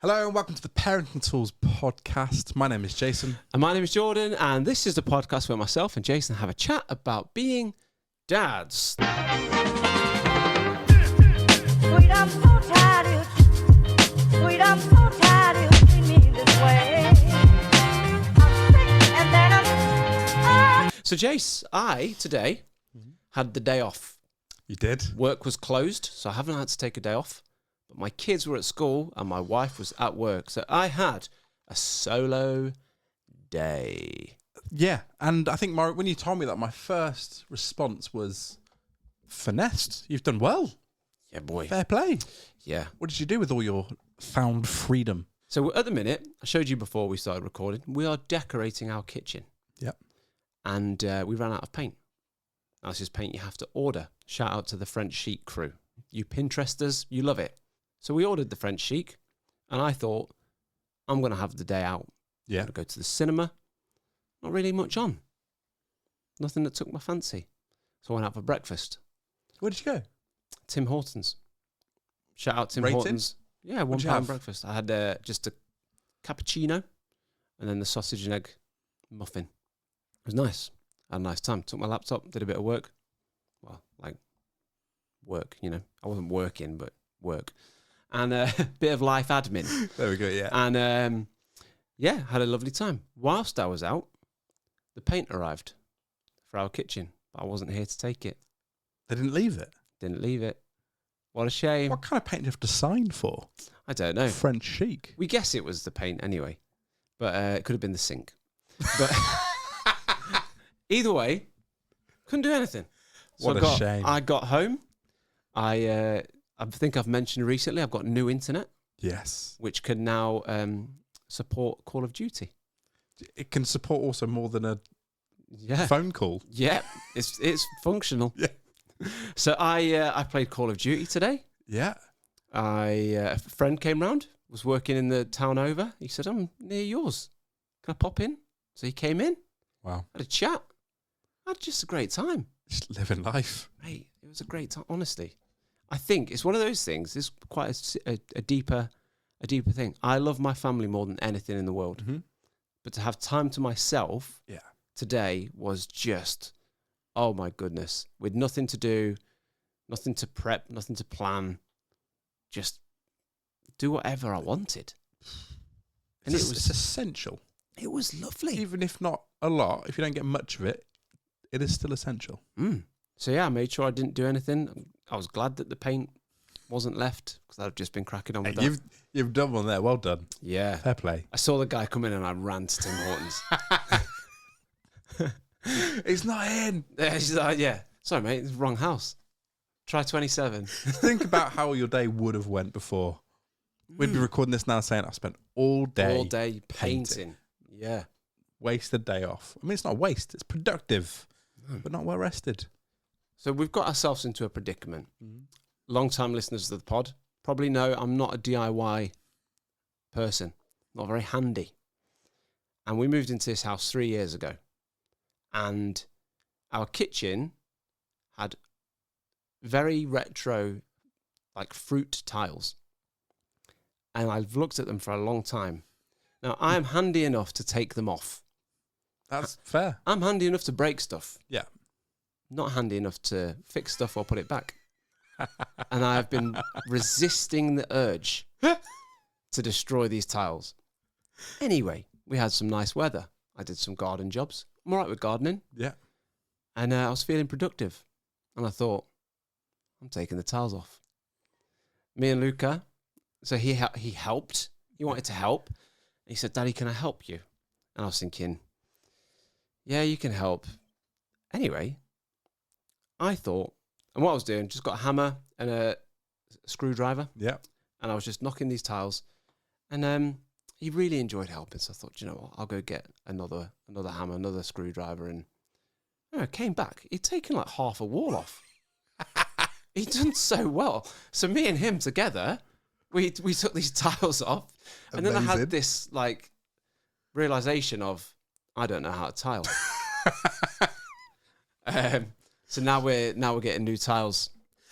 Hello and welcome to the Parenting Tools podcast. My name is Jason. And my name is Jordan, and this is the podcast where myself and Jason have a chat about being dads. Sweet, I'm so tired of you. Sweet, I'm so tired of you treating me this way. I'm sick and then I'm... So, Jace, I, today, had the day off. You did? Work was closed, so I haven't had to take a day off. But my kids were at school and my wife was at work. So I had a solo day. Yeah, and I think when you told me that, my first response was, finessed. You've done well. Yeah, boy. Fair play. Yeah. What did you do with all your found freedom? So at the minute, I showed you before we started recording, we are decorating our kitchen. Yep. And we ran out of paint. Now, this is paint you have to order. Shout out to the French Chic crew. You Pinteresters, you love it. So we ordered the French Chic, and I thought, I'm going to have the day out. Yeah. I'm going to go to the cinema. Not really much on. Nothing that took my fancy. So I went out for breakfast. Where did you go? Tim Hortons. Shout out Tim Rated? Hortons. Yeah, What'd you £1 have? breakfast. I had just a cappuccino and then the sausage and egg muffin. It was nice. I had a nice time. Took my laptop, did a bit of work. Well, like work, you know. I wasn't working, but work. And a bit of life admin. There we go, yeah. And yeah, had a lovely time. Whilst I was out, the paint arrived for our kitchen, but I wasn't here to take it. They didn't leave it? Didn't leave it. What a shame. What kind of paint do you have to sign for? I don't know. French Chic. We guess it was the paint anyway, but it could have been the sink. But either way, couldn't do anything. So What a shame. I got home. I think I've mentioned recently I've got new internet, Yes. which can now support Call of Duty. It can support also more than a Yeah, phone call. yeah, it's functional. Yeah. So I played Call of Duty today. Yeah. A friend came round, was working in the town over. He said, "I'm near yours. Can I pop in?" So he came in, Wow. had a chat. Had just a great time. Just living life. Mate, it was a great time, honestly. I think it's one of those things. It's quite a deeper thing. I love my family more than anything in the world. Mm-hmm. But to have time to myself Yeah. today was just, oh my goodness, with nothing to do, nothing to prep, nothing to plan, just do whatever I wanted. And It's essential. it was lovely. Even if not a lot, if you don't get much of it, it is still essential. So yeah, I made sure I didn't do anything. I was glad that the paint wasn't left because I've just been cracking on with that. You've done one there. Well done. Yeah. Fair play. I saw the guy come in and I ran to Tim Hortons. It's not in. Yeah, she's like, yeah. Sorry, mate, it's the wrong house. Try 27. Think about how your day would have went before. We'd be recording this now saying I spent all day painting. Yeah. wasted day off. I mean, it's not a waste. It's productive, but not well rested. So we've got ourselves into a predicament. Long-time listeners of the pod probably know I'm not a DIY person, not very handy. And we moved into this house 3 years ago. And our kitchen had very retro, like fruit tiles. And I've looked at them for a long time. Now, I am handy enough to take them off. That's fair. I'm handy enough to break stuff. Yeah. Not handy enough to fix stuff or put it back. And I've been resisting the urge to destroy these tiles. Anyway, we had some nice weather. I did some garden jobs. I'm all right with gardening. Yeah. And I was feeling productive. And I thought, I'm taking the tiles off. Me and Luca, so he helped. He wanted to help. He said, "Daddy, can I help you?" And I was thinking, yeah, you can help. Anyway, I thought, and what I was doing, just got a hammer and a screwdriver. Yeah. And I was just knocking these tiles. And he really enjoyed helping. So I thought, you know what, I'll go get another hammer, another screwdriver. And I came back. He'd taken like half a wall off. He'd done so well. So me and him together, we took these tiles off. And then I Amazing. had this like realization of, I don't know how to tile. So now we're getting new tiles.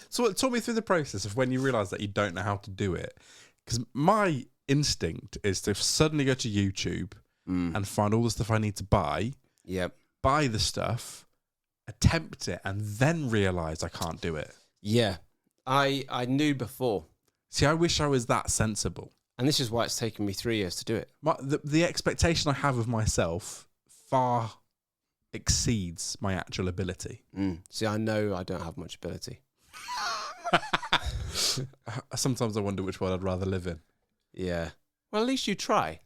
So talk me through the process of when you realise that you don't know how to do it. Because my instinct is to suddenly go to YouTube and find all the stuff I need to buy, Yep. buy the stuff, attempt it, and then realise I can't do it. Yeah. I knew before. See, I wish I was that sensible. And this is why it's taken me 3 years to do it. The expectation I have of myself far exceeds my actual ability. See, I know I don't have much ability. Sometimes I wonder which one I'd rather live in. Yeah. Well, at least you try.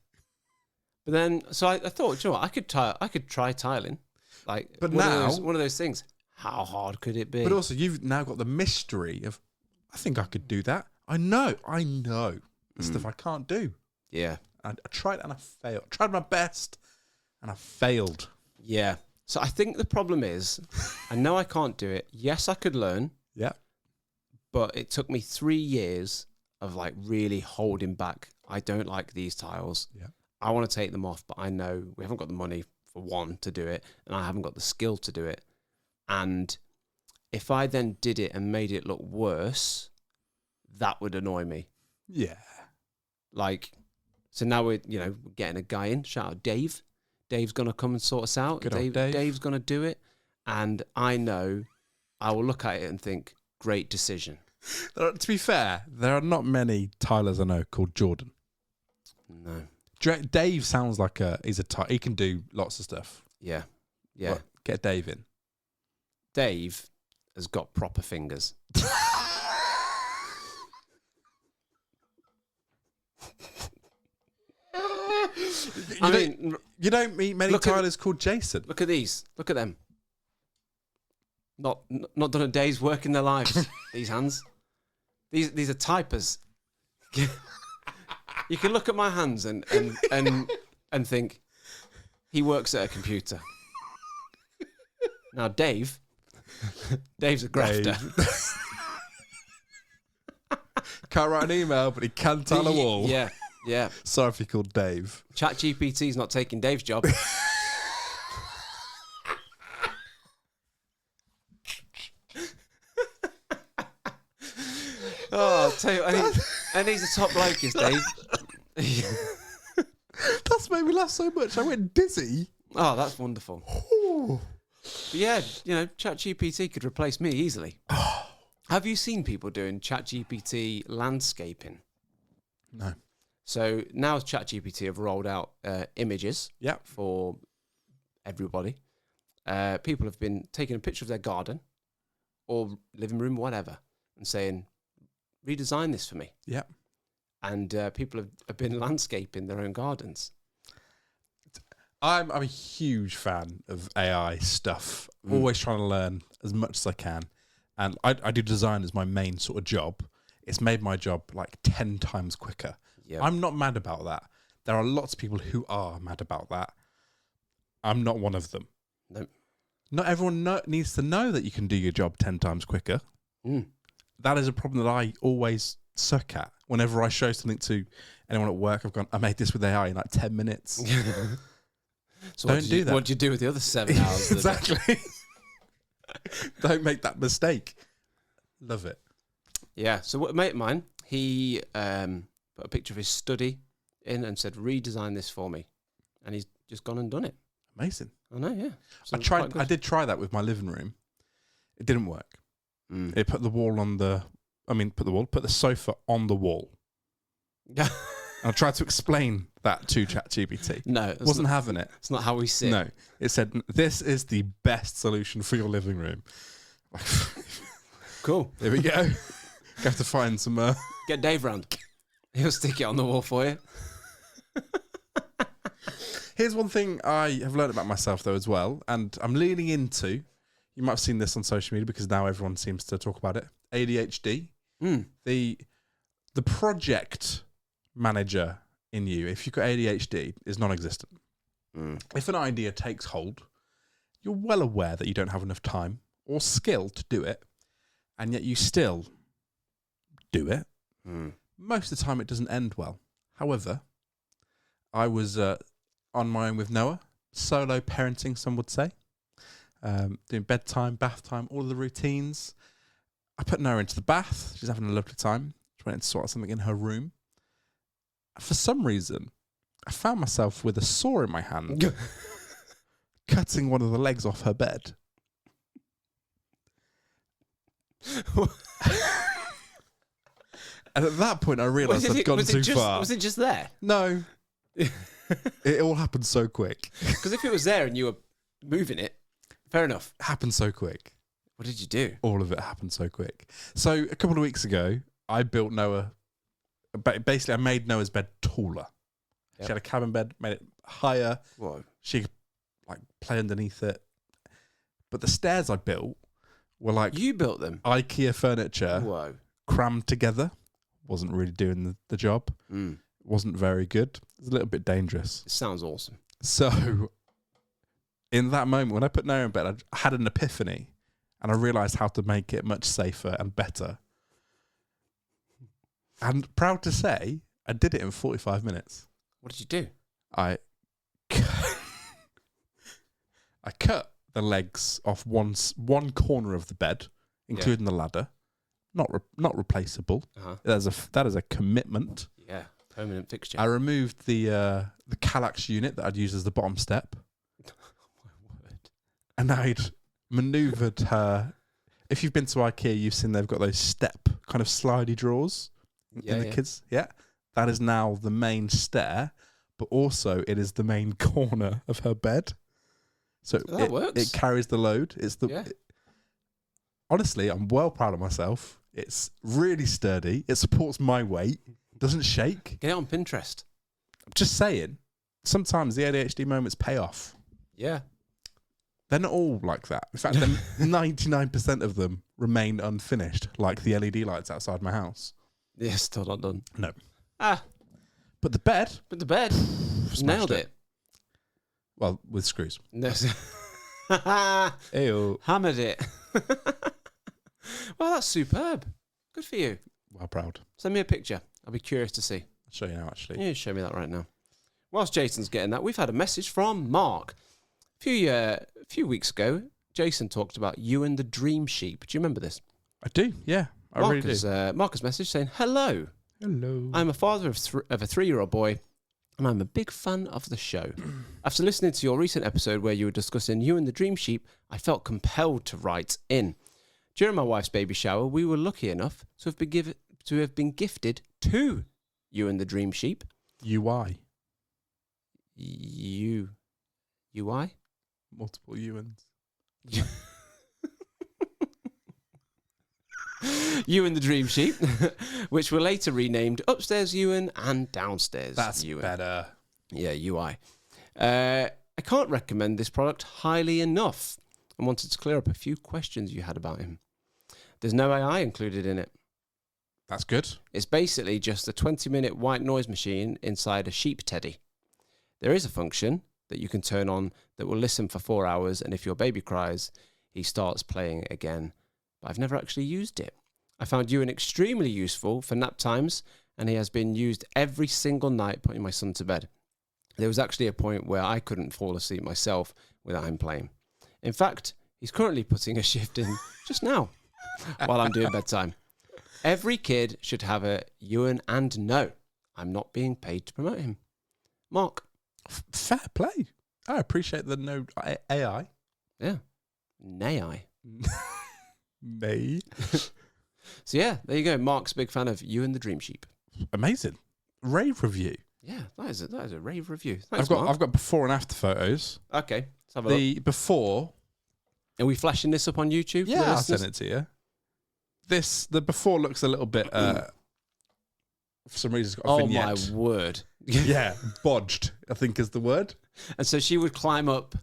But then, so I thought, you know what, I could try tiling. Like, But one now- of those things. How hard could it be? But also, you've now got the mystery of, I think I could do that. I know the stuff I can't do. Yeah. I tried and I failed. Tried my best and I failed. Yeah. So I think the problem is, I know I can't do it. Yes, I could learn, Yeah. but it took me 3 years of like really holding back. I don't like these tiles. Yeah. I want to take them off, but I know we haven't got the money for one to do it, and I haven't got the skill to do it. And if I then did it and made it look worse, that would annoy me. Yeah. Like, so now we're getting a guy in. Shout out Dave. Dave's gonna come and sort us out. Good old Dave. Dave's gonna do it, and I know I will look at it and think, great decision. To be fair, there are not many Tylers I know called Jordan. No. Dave sounds like he can do lots of stuff. Yeah. Yeah. Well, get Dave in. Dave has got proper fingers. You don't meet many look at- Tylers called Jason. Look at these. Look at them. Not done a day's work in their lives. These hands. These are typers. You can look at my hands and think he works at a computer. Now Dave's a grafter. Can't write an email, but he can tile a wall. Yeah, yeah. Sorry if he called Dave. ChatGPT's not taking Dave's job. Oh, I'll tell you, and he's a top bloke, is Dave. That's made me laugh so much. I went dizzy. Oh, that's wonderful. But yeah, ChatGPT could replace me easily. Have you seen people doing ChatGPT landscaping? No. So now ChatGPT have rolled out images Yeah. for everybody. People have been taking a picture of their garden or living room, whatever, and saying, redesign this for me. Yeah. And people have been landscaping their own gardens. I'm a huge fan of AI stuff. Always trying to learn as much as I can. And I do design as my main sort of job. It's made my job like 10 times quicker. Yep. I'm not mad about that. There are lots of people who are mad about that. I'm not one of them. No. Not everyone needs to know that you can do your job 10 times quicker. That is a problem that I always suck at. Whenever I show something to anyone at work, I've gone, I made this with AI in like 10 minutes. So Don't do that. What do you do with the other 7 hours? Exactly. Don't make that mistake. Love it. Yeah. So a mate of mine, he put a picture of his study in and said, redesign this for me. And he's just gone and done it. Amazing. I know, yeah. So I did try that with my living room. It didn't work. It put the sofa on the wall. And I tried to explain that to ChatGPT. No, Wasn't having it. It's not how we sit. No. It said, this is the best solution for your living room. Cool. There we go. Have to find some... Get Dave round. He'll stick it on the wall for you. Here's one thing I have learned about myself, though, as well, and I'm leaning into, you might have seen this on social media because now everyone seems to talk about it, ADHD. The project manager in you, if you've got ADHD, is non-existent. If an idea takes hold, you're well aware that you don't have enough time or skill to do it, and yet you still do it. Most of the time, it doesn't end well. However, I was on my own with Noah, solo parenting, some would say, doing bedtime, bath time, all of the routines. I put Noah into the bath. She's having a lovely time. She went in to sort out something in her room. For some reason, I found myself with a saw in my hand, cutting one of the legs off her bed. And at that point, I realised I'd gone too far. Was it just there? No. It all happened so quick. Because if it was there and you were moving it, fair enough. It happened so quick. What did you do? All of it happened so quick. So a couple of weeks ago, I built Noah. Basically, I made Noah's bed taller. Yep. She had a cabin bed, made it higher. Whoa. She could like play underneath it. But the stairs I built were like You built them? IKEA furniture Whoa. crammed together. Wasn't really doing the job. Wasn't very good. It was a little bit dangerous. It sounds awesome. So in that moment, when I put Noah in bed, I had an epiphany and I realised how to make it much safer and better. And proud to say, I did it in 45 minutes. What did you do? I cut the legs off one corner of the bed, including the ladder. Not replaceable. Uh-huh. That is a commitment. Yeah, permanent fixture. I removed the Kallax unit that I'd used as the bottom step. Oh my word. And I'd manoeuvred her. If you've been to IKEA, you've seen they've got those step kind of slidey drawers in the kids. Yeah. That is now the main stair, but also it is the main corner of her bed. So that works. It carries the load. Honestly, I'm well proud of myself. It's really sturdy. It supports my weight. Doesn't shake. Get it on Pinterest. I'm just saying, sometimes the ADHD moments pay off. Yeah. They're not all like that. In fact, 99% of them remain unfinished, like the LED lights outside my house. Yeah, still not done. No. Ah. But the bed... Nailed it. Well, with screws. No. Ew. Hammered it. Well, that's superb. Good for you. Well proud. Send me a picture. I'll be curious to see. I'll show you now, actually. Yeah, show me that right now. Whilst Jason's getting that, we've had a message from Mark. A few weeks ago, Jason talked about you and the dream sheep. Do you remember this? I do, yeah. I really do. Mark has messaged saying, hello. Hello. I'm a father of a 3-year-old boy, and I'm a big fan of the show. After listening to your recent episode where you were discussing you and the dream sheep, I felt compelled to write in. During my wife's baby shower, we were lucky enough to have been gifted 2 you and the dream sheep. UI. UI? Multiple Ewans. You and the dream sheep, which were later renamed Upstairs Ewan and Downstairs Ewan. That's better. Yeah, UI. I can't recommend this product highly enough and wanted to clear up a few questions you had about him. There's no AI included in it. That's good. It's basically just a 20-minute white noise machine inside a sheep teddy. There is a function that you can turn on that will listen for 4 hours, and if your baby cries, he starts playing again. But I've never actually used it. I found Ewan extremely useful for nap times, and he has been used every single night putting my son to bed. There was actually a point where I couldn't fall asleep myself without him playing. In fact, he's currently putting a shift in just now while I'm doing bedtime. Every kid should have a Ewan, and no, I'm not being paid to promote him. Mark. Fair play. I appreciate the no AI. Yeah. Nay-I. Nay. So yeah, there you go. Mark's a big fan of you and the Dream Sheep. Amazing. Rave review. Yeah, that is a rave review. Thanks, I've got before and after photos. Okay, let's have a look. The before. Are we flashing this up on YouTube? Yeah, I'll send it to you. The before looks a little bit. For some reason, it's got a vignette. Oh my word! Yeah, bodged, I think is the word. And so she would climb up.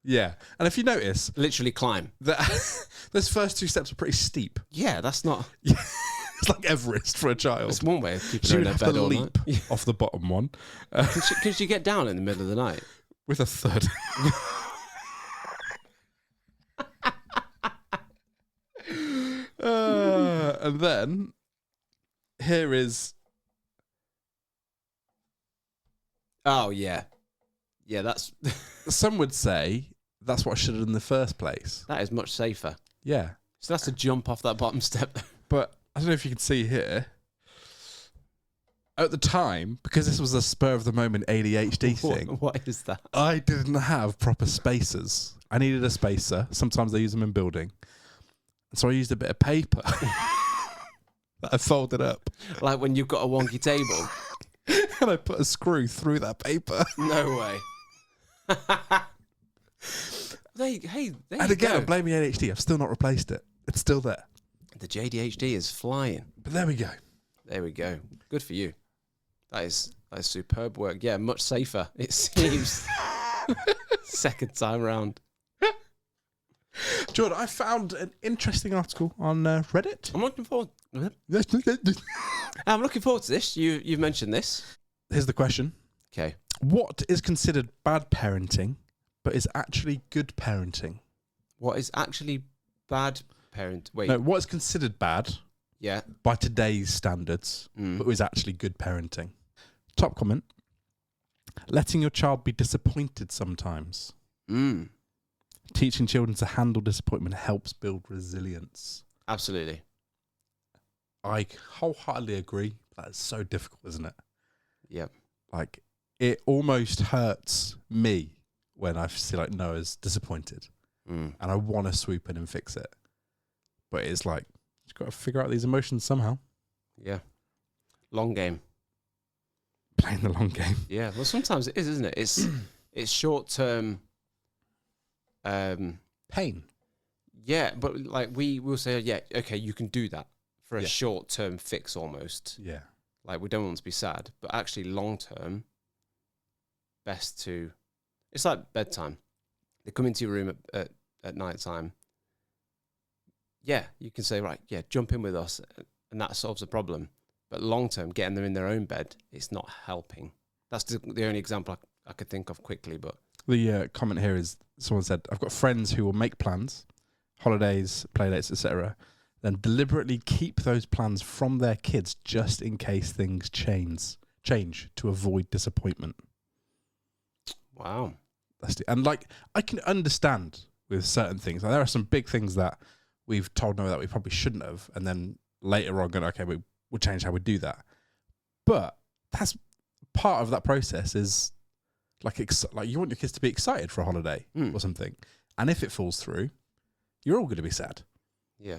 Yeah, and if you notice, Literally climb. those first 2 steps are pretty steep. Yeah, that's not. It's like Everest for a child. It's one way of keeping She her would in her have to bed all leap night. off the bottom one Can she get down in the middle of the night? with a thud. And then here is. Oh yeah, yeah. That's Some would say that's what I should have done in the first place. that is much safer. Yeah, So that's to jump off that bottom step. but I don't know if you can see here. at the time, because this was a spur of the moment ADHD thing, What is that? I didn't have proper spacers. I needed a spacer. Sometimes they use them in building. And so I used a bit of paper that I folded up. Like when you've got a wonky table. And I put a screw through that paper. No way. There And you again, go. I'm blaming ADHD. I've still not replaced it. It's still there. The JDHD is flying. But there we go. There we go. Good for you. That is superb work. Yeah, much safer, it seems. Second time round. Jordan, I found an interesting article on Reddit. I'm looking forward. I'm looking forward to this. You've mentioned this. Here's the question. Okay. What is considered bad parenting, but is actually good parenting? What is actually bad parent? Wait. No, what is considered bad Yeah. by today's standards, but is actually good parenting? Top comment. Letting your child be disappointed sometimes. Teaching children to handle disappointment helps build resilience. Absolutely. I wholeheartedly agree. That's so difficult, isn't it? Yep. Like, it almost hurts me when I see like Noah's disappointed and I want to swoop in and fix it. But it's like, you've got to figure out these emotions somehow. Yeah. Long game. Playing the long game. Yeah. Well, sometimes it is, isn't it? It's short term. Pain. Yeah, but like we will say, yeah, okay, you can do that for a Yeah. short term fix almost. Yeah. Like we don't want to be sad, but actually long term, best to. It's like bedtime. They come into your room at night time. Yeah, you can say, right, yeah, jump in with us, and that solves the problem. But long term, getting them in their own bed, it's not helping. That's the only example I could think of quickly. But The comment here is someone said, I've got friends who will make plans, holidays, play dates, etc., then deliberately keep those plans from their kids just in case things change to avoid disappointment. wow, And like, I can understand with certain things. Like, there are some big things that we've told Noah that we probably shouldn't have, and then later on going, okay, we'll change how we do that. But that's part of that process is like you want your kids to be excited for a holiday or something. And if it falls through, you're all going to be sad. yeah.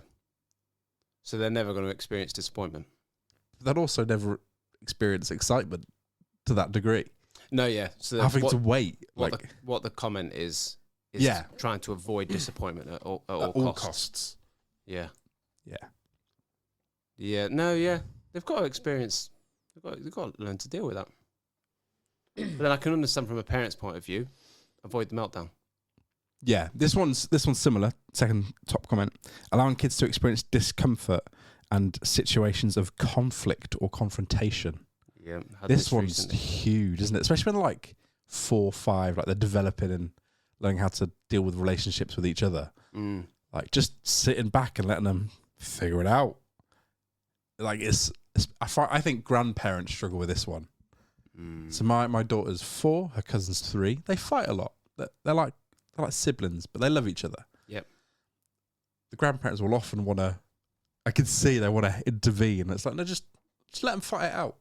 So they're never going to experience disappointment. They'll also never experience excitement to that degree. No, yeah. So Having to wait. What the comment is Yeah. trying to avoid disappointment at all costs. Yeah. Yeah. Yeah. No, yeah. They've got to experience. They've got to learn to deal with that. But then I can understand from a parent's point of view, avoid the meltdown. Yeah, this one's similar. Second top comment: allowing kids to experience discomfort and situations of conflict or confrontation. Yeah, This one's recently. huge, isn't it? Especially when like 4, 5, like they're developing and learning how to deal with relationships with each other. Like just sitting back and letting them figure it out. Like I think grandparents struggle with this one. So my daughter's 4, her cousin's 3. They fight a lot. They're like siblings, but they love each other. Yep. The grandparents will often want to. I can see they want to intervene. It's like, no, just let them fight it out.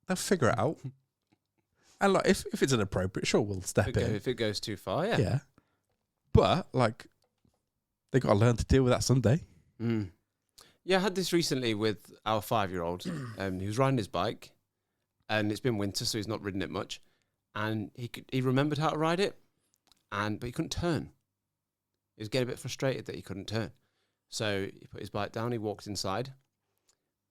They'll figure it out. And like, if it's inappropriate, sure, we'll step in. If it goes too far, yeah. Yeah. But like, they got to learn to deal with that someday. Yeah, I had this recently with our 5-year-old. He was riding his bike, and it's been winter, so he's not ridden it much. And he remembered how to ride it, but he couldn't turn. He was getting a bit frustrated that he couldn't turn. So he put his bike down, he walked inside.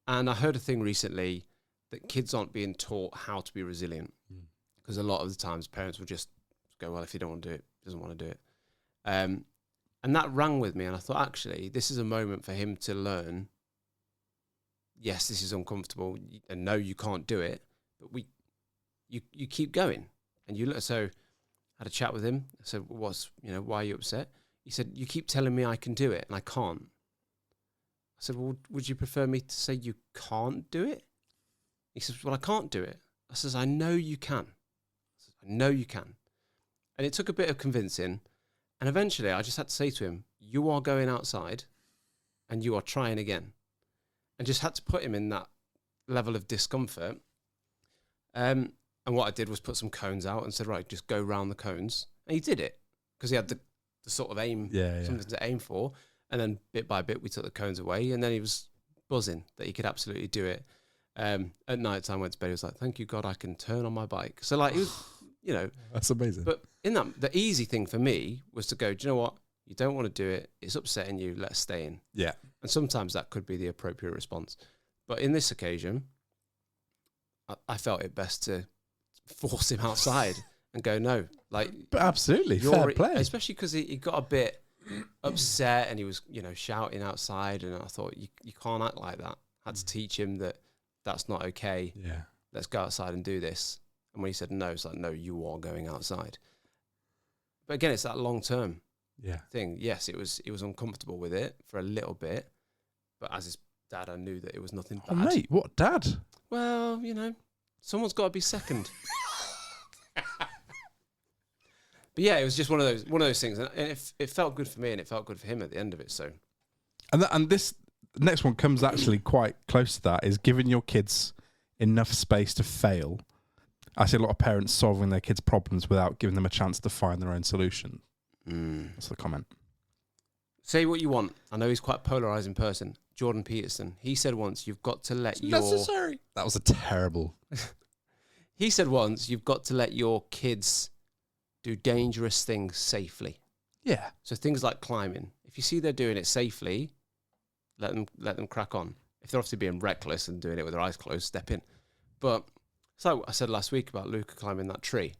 And I heard a thing recently that kids aren't being taught how to be resilient. Because a lot of the times parents will just go, well, if you don't want to do it, doesn't want to do it. And that rang with me, and I thought, actually, this is a moment for him to learn, yes, this is uncomfortable, and no, you can't do it, but you keep going. And so I had a chat with him. I said, why are you upset? He said, you keep telling me I can do it, and I can't. I said, well, would you prefer me to say you can't do it? He says, well, I can't do it. I says, I know you can. I know you can. And it took a bit of convincing. And eventually I just had to say to him, you are going outside and you are trying again. And just had to put him in that level of discomfort And what I did was put some cones out and said, right, just go round the cones. And he did it because he had the sort of aim, something to aim for. And then bit by bit, we took the cones away. And then he was buzzing that he could absolutely do it. At night time, I went to bed. He was like, thank you, God, I can turn on my bike. So, like, it was, you know. That's amazing. But in that, the easy thing for me was to go, do you know what? You don't want to do it. It's upsetting you. Let's stay in. Yeah. And sometimes that could be the appropriate response. But in this occasion, I felt it best to force him outside and go, no. Like, but absolutely, fair play. Especially because he got a bit upset and he was, you know, shouting outside. And I thought, you can't act like that. I had to teach him that that's not okay. Yeah. Let's go outside and do this. And when he said no, it's like, no, you are going outside. But again, it's that long-term thing. Yes, it was uncomfortable with it for a little bit. But as his dad, I knew that it was nothing bad. Oh, mate, what dad? Well, you know, someone's got to be second. But yeah, it was just one of those things, and it felt good for me, and it felt good for him at the end of it. So, and this next one comes actually quite close to that. Is giving your kids enough space to fail. I see a lot of parents solving their kids' problems without giving them a chance to find their own solution. That's the comment. Say what you want. I know he's quite a polarizing person. Jordan Peterson. He said once, you've got to let necessary. That was a terrible. He said once, you've got to let your kids do dangerous things safely. Yeah. So things like climbing. If you see they're doing it safely, let them crack on. If they're obviously being reckless and doing it with their eyes closed, step in. But so I said last week about Luca climbing that tree.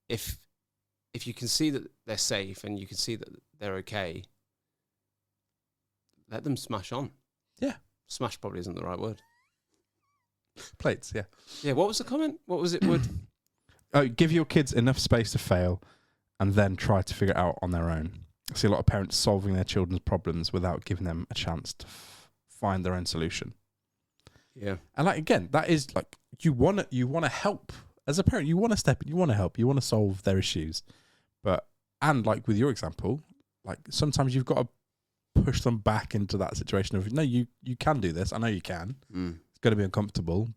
If you can see that they're safe and you can see that they're okay, let them smash on. Yeah. Smash probably isn't the right word. Plates, yeah. Yeah, what was the comment? What was it? Give your kids enough space to fail and then try to figure it out on their own. I see a lot of parents solving their children's problems without giving them a chance to find their own solution. Yeah. And like, again, that is like, you want to help. As a parent, you want to step in, you want to help, you want to solve their issues. And like with your example, like sometimes you've got to push them back into that situation of, no, you can do this. I know you can. It's going to be uncomfortable,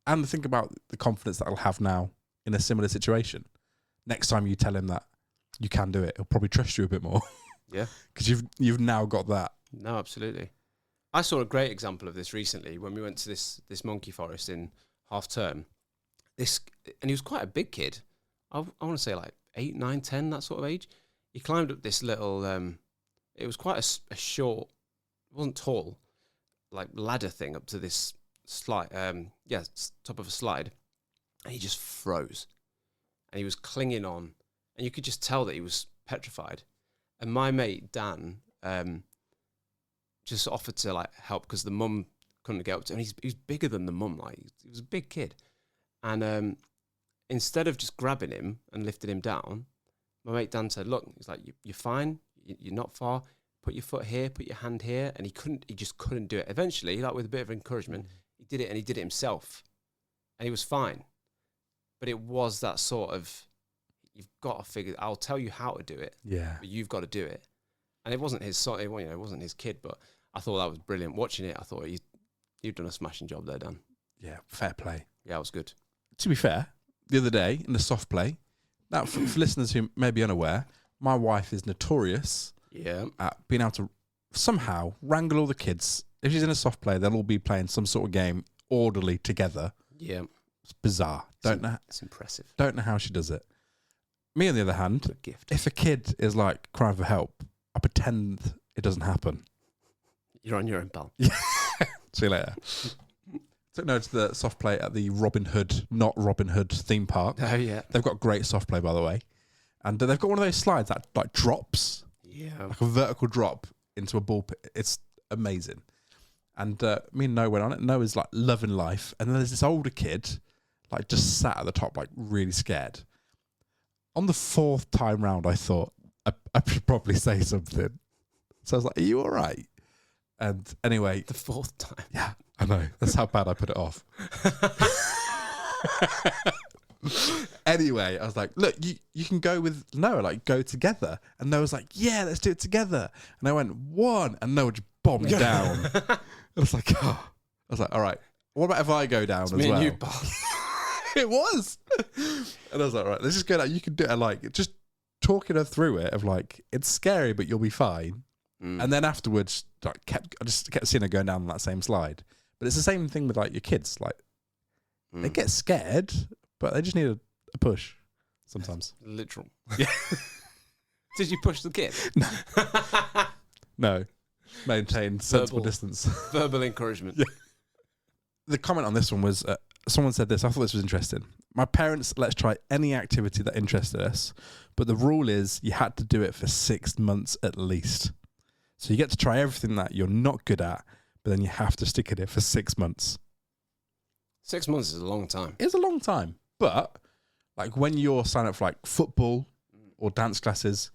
and think about the confidence that I'll have now in a similar situation. Next time you tell him that you can do it, he'll probably trust you a bit more. Yeah. Because you've now got that. No, absolutely. I saw a great example of this recently when we went to this monkey forest in half term. And he was quite a big kid. I want to say like 8, 9, 10, that sort of age. He climbed up this little, it was quite a short, it wasn't tall, like ladder thing up to this slide, top of a slide. And he just froze. And he was clinging on. And you could just tell that he was petrified. And my mate, Dan, just offered to like help because the mum couldn't get up to him. And he was bigger than the mum. Like, he was a big kid. And instead of just grabbing him and lifting him down, my mate Dan said, look, he's like, you're fine. You're not far. Put your foot here, put your hand here. And he just couldn't do it. Eventually, like with a bit of encouragement, he did it, and he did it himself. And he was fine. But it was that sort of, you've got to figure, I'll tell you how to do it. Yeah. But you've got to do it. And it wasn't his son, it wasn't his kid, but I thought that was brilliant. Watching it, I thought you've done a smashing job there, Dan. Yeah, fair play. Yeah, it was good. To be fair, the other day in the soft play, now for listeners who may be unaware, my wife is notorious at being able to somehow wrangle all the kids. If she's in a soft play, they'll all be playing some sort of game orderly together. Yeah. It's bizarre. It's impressive. Don't know how she does it. Me, on the other hand, if a kid is like crying for help, I pretend it doesn't happen. You're on your own, pal. See you later. Took note to the soft play at the not Robin Hood theme park. Oh, yeah. They've got great soft play, by the way. And they've got one of those slides that like drops. Yeah. Like a vertical drop into a ball pit. It's amazing. And me and Noah went on it. Noah's like loving life. And then there's this older kid like just sat at the top, like really scared. On the 4th time round, I thought I should probably say something. So I was like, are you all right? And anyway. The 4th time? Yeah, I know. That's how bad I put it off. Anyway, I was like, look, you can go with Noah, like go together. And Noah was like, yeah, let's do it together. And I went, 1. And Noah just bombed down. I was like, all right, what about if I go down as Me well? and you, pal. It was. And I was like, right, let's just go down. You can do it, like, just talking her through it of like, it's scary, but you'll be fine. And then afterwards, like, I just kept seeing her going down that same slide. But it's the same thing with like your kids. Like, they get scared, but they just need a push sometimes. Literal. Yeah. Did you push the kid? No. Maintain sensible distance. Verbal encouragement. Yeah. The comment on this one was, someone said this, I thought this was interesting. My parents let us try any activity that interested us, but the rule is you had to do it for 6 months at least. So you get to try everything that you're not good at, but then you have to stick at it for 6 months. 6 months is a long time. It's a long time, but like when you're signing up for like football or dance classes,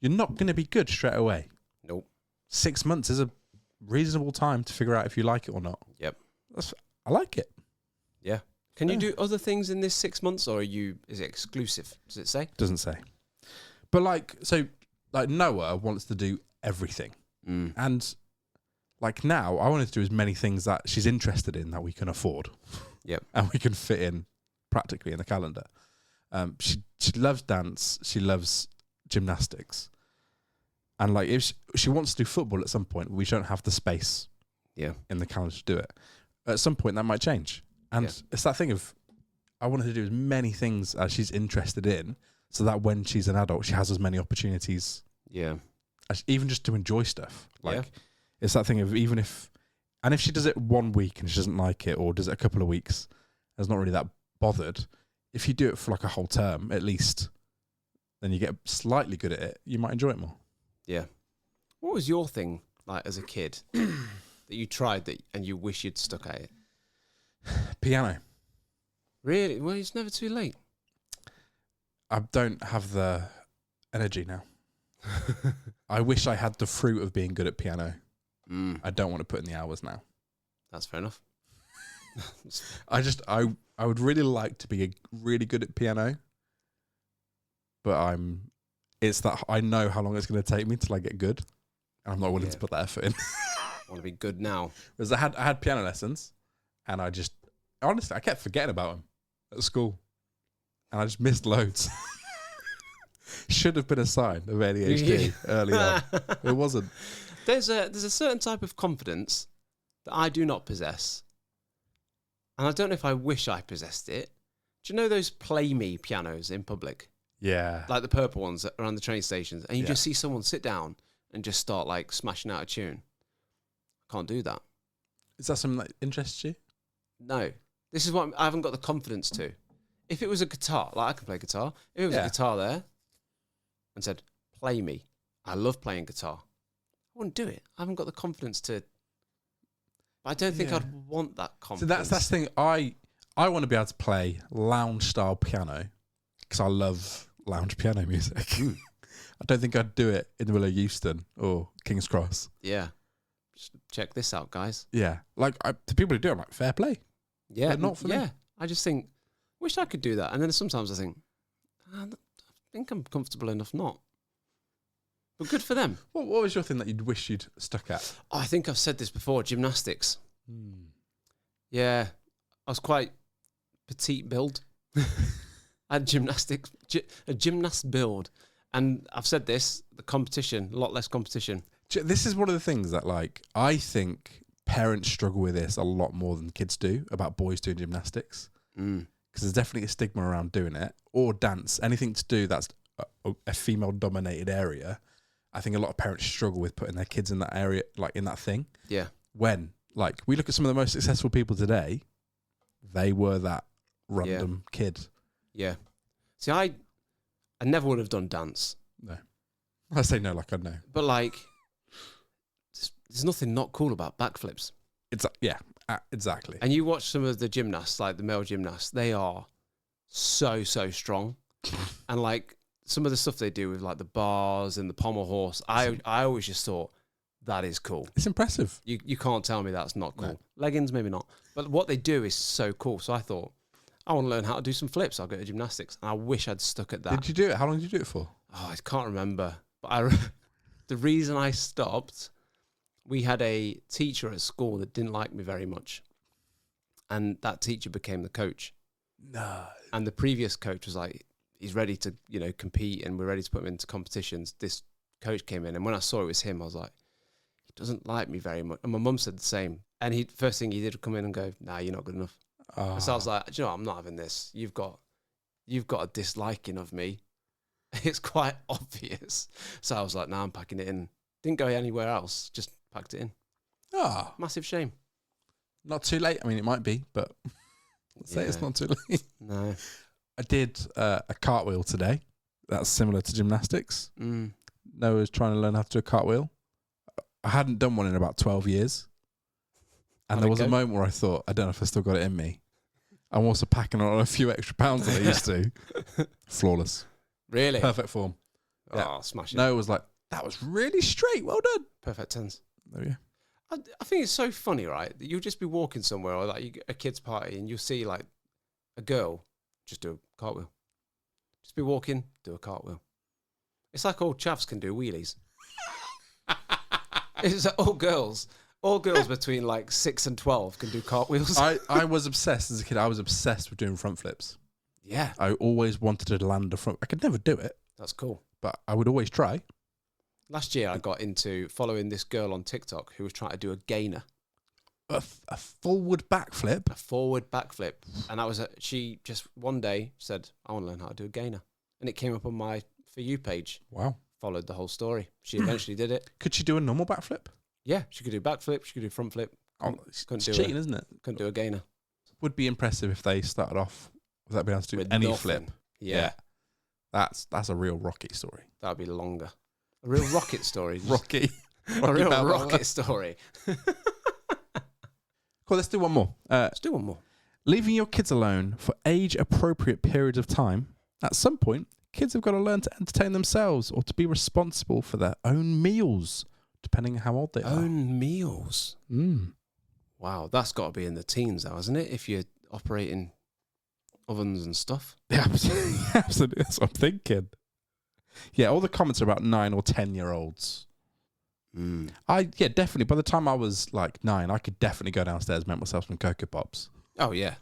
you're not going to be good straight away. Nope. 6 months is a reasonable time to figure out if you like it or not. Yep. I like it. Yeah. Can you do other things in this 6 months, or is it exclusive? Does it say? Doesn't say. But like, so like Noah wants to do everything. And like now I wanted to do as many things that she's interested in that we can afford. Yep. And we can fit in practically in the calendar. She loves dance. She loves gymnastics. And like, if she wants to do football at some point, we don't have the space in the calendar to do it. At some point that might change. And it's that thing of, I wanted to do as many things as she's interested in, so that when she's an adult, she has as many opportunities. Yeah. Even just to enjoy stuff. Like, it's that thing of even if she does it 1 week and she doesn't like it, or does it a couple of weeks, and is not really that bothered, if you do it for like a whole term, at least, then you get slightly good at it, you might enjoy it more. Yeah. What was your thing like as a kid that you tried and you wish you'd stuck at it? Piano. Really? Well, it's never too late. I don't have the energy now. I wish I had the fruit of being good at piano. I don't want to put in the hours now. That's fair enough. I would really like to be really good at piano, but it's that I know how long it's going to take me till I get good, and I'm not willing to put that effort in. I want to be good now. Because I had piano lessons, and I just honestly I kept forgetting about them at school, and I just missed loads. Should have been a sign of ADHD early on. It wasn't. There's a certain type of confidence that I do not possess, and I don't know if I wish I possessed it. Do you know those Play Me pianos in public? Yeah. Like the purple ones that are on the train stations, and you just see someone sit down and just start like smashing out a tune. I can't do that. Is that something that interests you? No. This is what I haven't got the confidence to. If it was a guitar, like I can play guitar. If it was a guitar there and said, play me, I love playing guitar, I wouldn't do it. I haven't got the confidence to. I don't think I'd want that confidence. So that's the thing. I want to be able to play lounge style piano because I love lounge piano music. I don't think I'd do it in the middle of Euston or King's Cross. Yeah. Just check this out, guys. Yeah. Like, to people who do it, I'm like, fair play. Yeah. But not for me. Yeah. I just think, wish I could do that. And then sometimes I think, I think I'm comfortable enough not. But good for them. What was your thing that you'd wish you'd stuck at? Oh, I think I've said this before, gymnastics. Yeah. I was quite petite build. I had gymnastics, a gymnast build. And I've said this, the competition, a lot less competition. This is one of the things that, like, I think parents struggle with this a lot more than kids do about boys doing gymnastics. Because there's definitely a stigma around doing it. Or dance, anything to do that's a female-dominated area. I think a lot of parents struggle with putting their kids in that area, like in that thing. Yeah. When, like, we look at some of the most successful people today, they were that random kid. Yeah. See, I never would have done dance. No. I say no like I know. But, like, there's nothing not cool about backflips. Exactly. And you watch some of the gymnasts, like the male gymnasts, they are so strong. And, like, some of the stuff they do with, like, the bars and the pommel horse, I always just thought, that is cool. It's impressive. You can't tell me that's not cool. No. Leggings, maybe not. But what they do is so cool. So I thought, I want to learn how to do some flips. I'll go to gymnastics. And I wish I'd stuck at that. Did you do it? How long did you do it for? Oh, I can't remember. But the reason I stopped, we had a teacher at school that didn't like me very much. And that teacher became the coach. No. And the previous coach was like, he's ready to, compete and we're ready to put him into competitions. This coach came in, and when I saw it was him, I was like, he doesn't like me very much. And my mum said the same. And first thing he did come in and go, nah, you're not good enough. Oh. So I was like, do you know what? I'm not having this. You've got a disliking of me. It's quite obvious. So I was like, nah, I'm packing it in. Didn't go anywhere else. Just packed it in. Oh. Massive shame. Not too late. I mean, it might be, but let's say it's not too late. No. I did a cartwheel today. That's similar to gymnastics. Noah was trying to learn how to do a cartwheel. I hadn't done one in about 12 years. And there was a moment where I thought, I don't know if I still got it in me. I'm also packing on a few extra pounds than I used to. Flawless. Really? Perfect form. Oh, smash it. Noah was like, that was really straight. Well done. Perfect tens. There we go. I think it's so funny, right? That you'll just be walking somewhere or like a kid's party and you'll see like a girl just do a cartwheel. Just be walking, do a cartwheel. It's like all chavs can do wheelies. It's like all girls between like 6 and 12 can do cartwheels. I was obsessed as a kid. I was obsessed with doing front flips. Yeah. I always wanted to land a front. I could never do it, That's cool. but I would always try. Last year I got into following this girl on TikTok who was trying to do a gainer. A forward backflip. A forward backflip. And she just one day said, I want to learn how to do a gainer. And it came up on my For You page. Wow. Followed the whole story. She eventually did it. Could she do a normal backflip? Yeah, she could do backflip. She could do front flip. It's cheating, isn't it? Couldn't do a gainer. Would be impressive if they started off without being able to do With any nothing. flip. Yeah. That's a real Rocky story. That'd be longer. A real rocket story. Rocky. A real Balboa. rocket story. Cool, let's do one more. Let's do one more. Leaving your kids alone for age-appropriate periods of time. At some point, kids have got to learn to entertain themselves or to be responsible for their own meals, depending on how old they are. Own meals. Wow, that's got to be in the teens now, hasn't it? If you're operating ovens and stuff. Yeah, absolutely. Absolutely. That's what I'm thinking. Yeah, all the comments are about 9 or 10-year-olds. Definitely. By the time I was like 9, I could definitely go downstairs and make myself some Cocoa Pops. Oh, yeah.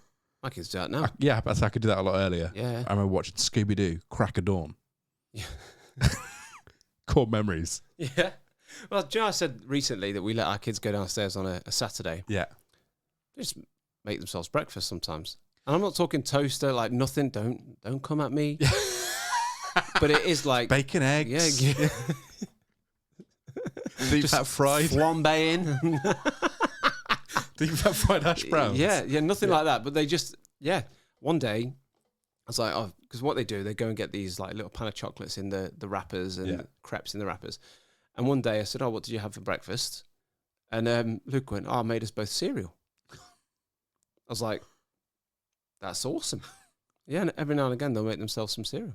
My kids do that now. I could do that a lot earlier. Yeah. I remember watching Scooby-Doo, Crack of Dawn. Yeah. Core memories. Yeah. Well, Joe said recently that we let our kids go downstairs on a Saturday. Yeah. They just make themselves breakfast sometimes. And I'm not talking toaster, like nothing. Don't come at me. But it is like bacon, eggs. Yeah. Deep fat fried. Flambeing. Deep fat fried hash browns. Yeah, nothing like that. But they just, one day, I was like, oh, because what they do, they go and get these like little pan of chocolates in the wrappers and crepes in the wrappers. And one day I said, oh, what did you have for breakfast? And Luke went, oh, I made us both cereal. I was like, that's awesome. Yeah, and every now and again they'll make themselves some cereal.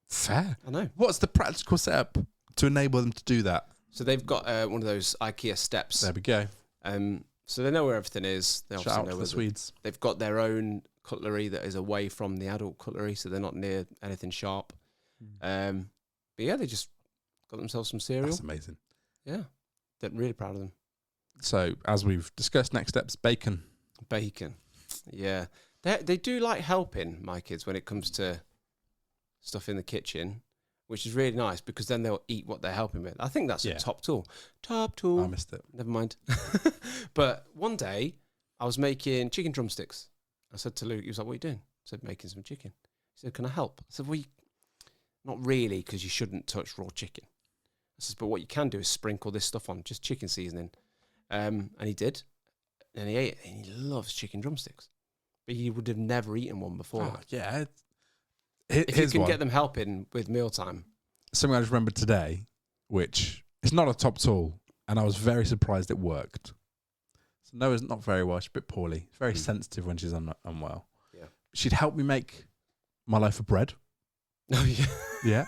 Fair. I know. What's the practical setup to enable them to do that? So they've got one of those IKEA steps. There we go. So they know where everything is. They Shout out know to where the Swedes. They've got their own cutlery that is away from the adult cutlery, so they're not near anything sharp. But yeah, they just got themselves some cereal. That's amazing. Yeah, they're really proud of them. So as we've discussed, next steps, bacon. Bacon. Yeah. They do like helping, my kids, when it comes to stuff in the kitchen, which is really nice because then they'll eat what they're helping with. I think that's a top tool. Top tool. I missed it. Never mind. But one day I was making chicken drumsticks. I said to Luke, he was like, what are you doing? I said, making some chicken. He said, can I help? I said, well, not really, because you shouldn't touch raw chicken. I said, but what you can do is sprinkle this stuff on, just chicken seasoning. And he did. And he ate it. And he loves chicken drumsticks. But he would have never eaten one before. Oh, yeah. If you can get them helping with mealtime. Something I just remembered today, which is not a top tool, and I was very surprised it worked. So Noah's not very well. She's a bit poorly. Very sensitive when she's unwell. Yeah. She'd help me make my loaf of bread. Oh, yeah. Yeah.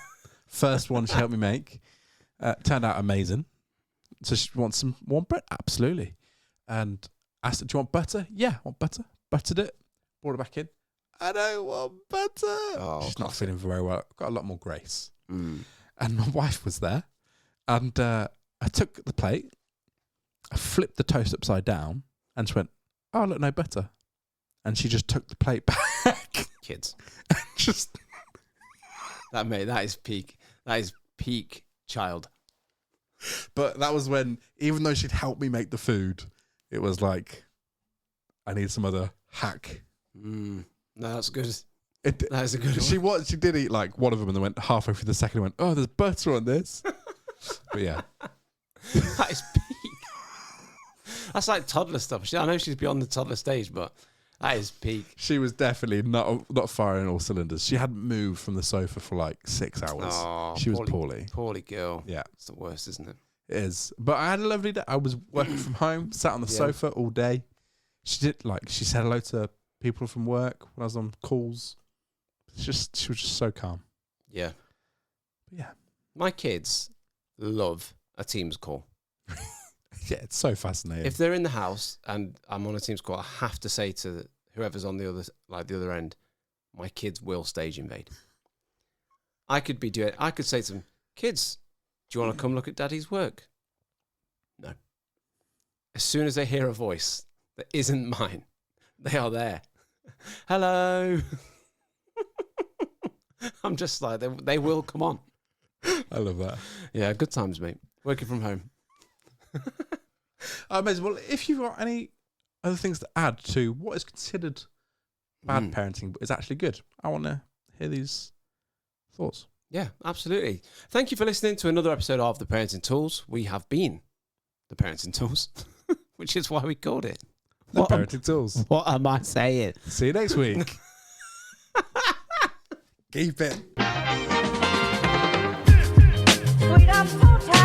First one she helped me make. Turned out amazing. So she wants some warm bread? Absolutely. And asked her, do you want butter? Yeah, I want butter. Buttered it. Brought it back in. I don't want butter. Oh, she's not feeling very well. Got a lot more grace. And my wife was there. And I took the plate. I flipped the toast upside down and she went, oh, look, no butter. and she just took the plate back. Kids. Just That is peak. That is peak child. But that was when, even though she'd helped me make the food, it was like, I need some other hack. No, that's good. That is a good one. She did eat like one of them and then went halfway through the second and went, oh, there's butter on this. But yeah. That is peak. That's like toddler stuff. I know she's beyond the toddler stage, but that is peak. She was definitely not firing all cylinders. She hadn't moved from the sofa for like 6 hours. Oh, she was poorly. Poorly girl. Yeah. It's the worst, isn't it? It is. But I had a lovely day. I was working from home, sat on the sofa all day. She said hello to people from work when I was on calls. She was just so calm. Yeah. But yeah. My kids love a Teams call. Yeah, it's so fascinating. If they're in the house and I'm on a Teams call, I have to say to whoever's on the other end, my kids will stage invade. I could say to them, kids, do you want to come look at Daddy's work? No. As soon as they hear a voice that isn't mine, they are there. Hello. I'm just like, they will come on. I love that. Yeah, good times, mate. Working from home. Amazing. Well, if you've got any other things to add to what is considered bad parenting but is actually good, I want to hear these thoughts. Yeah, absolutely. Thank you for listening to another episode of The Parenting Tools. We have been The Parenting Tools, which is why we called it. The Parenting Tools. What am I saying? See you next week. Keep it. Sweet, I'm so tired.